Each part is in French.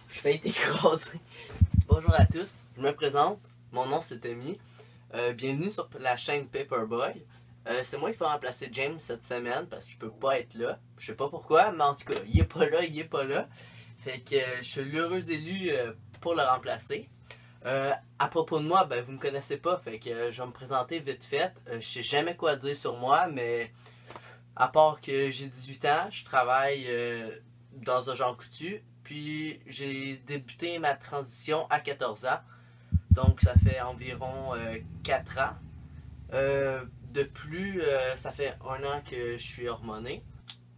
Je fais écraser. Bonjour à tous, je me présente, mon nom c'est Tommy. Bienvenue sur la chaîne Paperboy. C'est moi qui vais remplacer James cette semaine parce qu'il peut pas être là. Je sais pas pourquoi, mais en tout cas, il est pas là. Fait que je suis l'heureux élu pour le remplacer. À propos de moi, ben vous me connaissez pas, fait que je vais me présenter vite fait. Je sais jamais quoi dire sur moi, mais à part que j'ai 18 ans, je travaille dans un genre coutu. Puis j'ai débuté ma transition à 14 ans. Donc ça fait environ 4 ans. De plus, ça fait 1 an que je suis hormoné.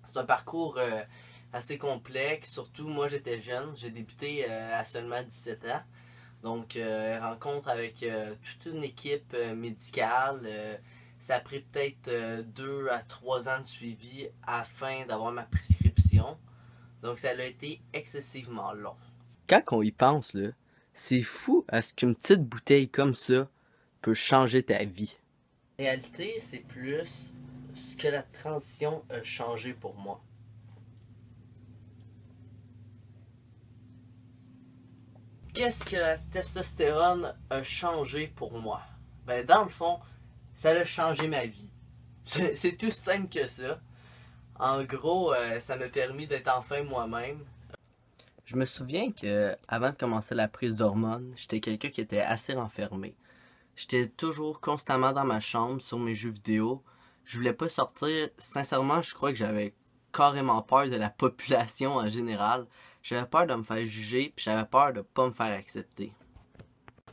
C'est un parcours assez complexe. Surtout, moi j'étais jeune. J'ai débuté à seulement 17 ans. Donc, rencontre avec toute une équipe médicale. Ça a pris peut-être 2 à 3 ans de suivi afin d'avoir ma prescription. Donc, ça a été excessivement long. Quand on y pense, là, c'est fou à ce qu'une petite bouteille comme ça peut changer ta vie. En réalité, c'est plus ce que la transition a changé pour moi. Qu'est-ce que la testostérone a changé pour moi? Ben, dans le fond, ça a changé ma vie. C'est tout simple que ça. En gros, ça m'a permis d'être enfin moi-même. Je me souviens que avant de commencer la prise d'hormones, j'étais quelqu'un qui était assez renfermé. J'étais toujours constamment dans ma chambre sur mes jeux vidéo. Je voulais pas sortir. Sincèrement, je crois que j'avais carrément peur de la population en général. J'avais peur de me faire juger, puis j'avais peur de pas me faire accepter.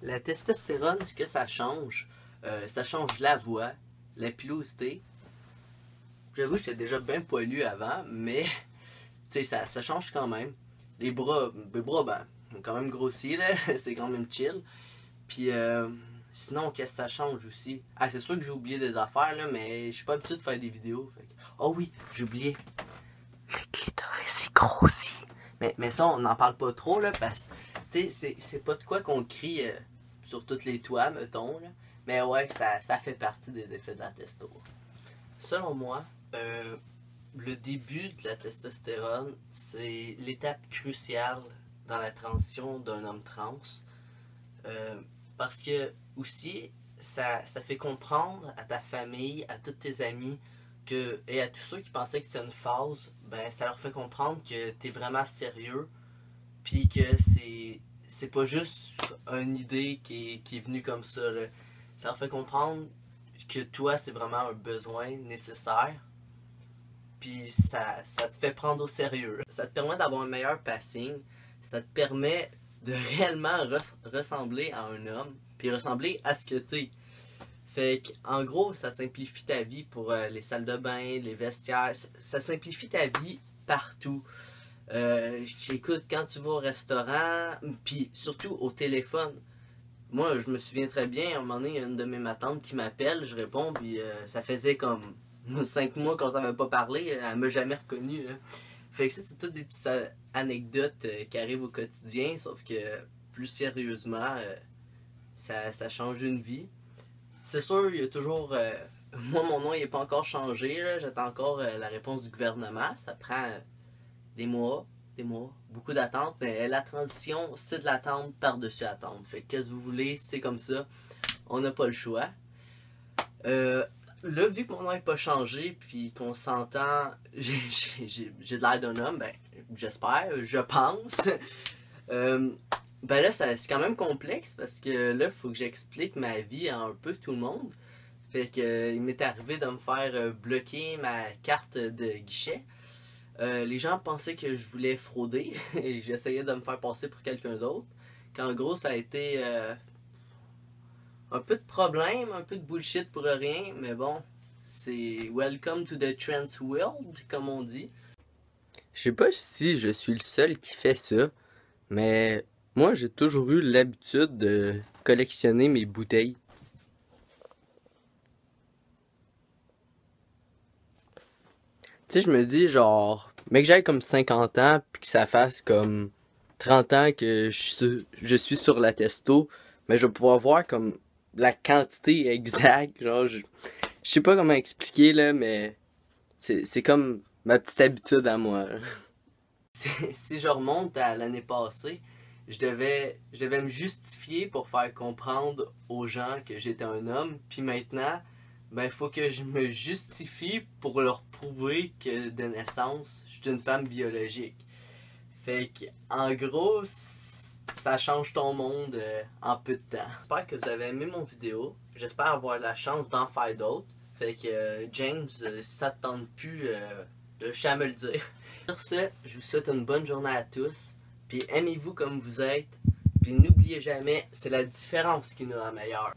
La testostérone, ce que ça change la voix, la pilosité. J'avoue, j'étais déjà bien poilu avant, mais ça change quand même. Les bras, ben, ont quand même grossi, là. C'est quand même chill. Puis sinon, qu'est-ce que ça change aussi? Ah, c'est sûr que j'ai oublié des affaires, là, mais je suis pas habitué de faire des vidéos. Fait que... Oh oui, j'ai oublié. Le clitoris est grossi. Mais ça, on n'en parle pas trop, là, parce que c'est pas de quoi qu'on crie sur tous les toits, mettons, là. Mais ouais, ça fait partie des effets de la testo. Selon moi, le début de la testostérone, c'est l'étape cruciale dans la transition d'un homme trans. Parce que aussi, ça fait comprendre à ta famille, à tous tes amis, et à tous ceux qui pensaient que c'était une phase, ben ça leur fait comprendre que t'es vraiment sérieux, puis que c'est pas juste une idée qui est venue comme ça, là. Ça leur fait comprendre que toi, c'est vraiment un besoin nécessaire, puis ça te fait prendre au sérieux. Ça te permet d'avoir un meilleur passing, ça te permet de réellement ressembler à un homme, puis ressembler à ce que t'es. Fait qu'en gros, ça simplifie ta vie pour les salles de bain, les vestiaires, ça simplifie ta vie partout. Écoute, quand tu vas au restaurant, puis surtout au téléphone. Moi, je me souviens très bien, à un moment donné, il y a une de mes tantes qui m'appelle, je réponds, puis ça faisait comme 5 mois qu'on savait pas parler, elle m'a jamais reconnu. Là. Fait que ça, c'est toutes des petites anecdotes qui arrivent au quotidien, sauf que plus sérieusement, ça change une vie. C'est sûr, il y a toujours... moi, mon nom, il n'est pas encore changé, j'attends encore la réponse du gouvernement, ça prend des mois, beaucoup d'attente, mais la transition, c'est de l'attente par-dessus attente. Fait que qu'est-ce que vous voulez, c'est comme ça, on n'a pas le choix. Là, vu que mon nom n'est pas changé, puis qu'on s'entend, j'ai de l'air d'un homme, ben, j'espère, je pense. Ben là, c'est quand même complexe, parce que là, il faut que j'explique ma vie à un peu tout le monde. Fait que il m'est arrivé de me faire bloquer ma carte de guichet. Les gens pensaient que je voulais frauder, et j'essayais de me faire passer pour quelqu'un d'autre. Qu'en gros, ça a été... un peu de problème, un peu de bullshit pour rien, mais bon, c'est welcome to the trans world, comme on dit. Je sais pas si je suis le seul qui fait ça, mais moi j'ai toujours eu l'habitude de collectionner mes bouteilles. Tu sais, je me dis genre, mec, j'ai comme 50 ans, puis que ça fasse comme 30 ans que je suis sur la testo, mais je vais pouvoir voir comme la quantité exacte, genre, je sais pas comment expliquer, là, mais c'est comme ma petite habitude à moi, là. si je remonte à l'année passée, je devais me justifier pour faire comprendre aux gens que j'étais un homme. Puis maintenant, ben, il faut que je me justifie pour leur prouver que de naissance, je suis une femme biologique. Fait que, en gros, ça change ton monde en peu de temps. J'espère que vous avez aimé mon vidéo. J'espère avoir la chance d'en faire d'autres. Fait que, James, si ça te tente plus, de juste à me le dire. Sur ce, je vous souhaite une bonne journée à tous. Puis aimez-vous comme vous êtes. Puis n'oubliez jamais, c'est la différence qui nous rend meilleurs.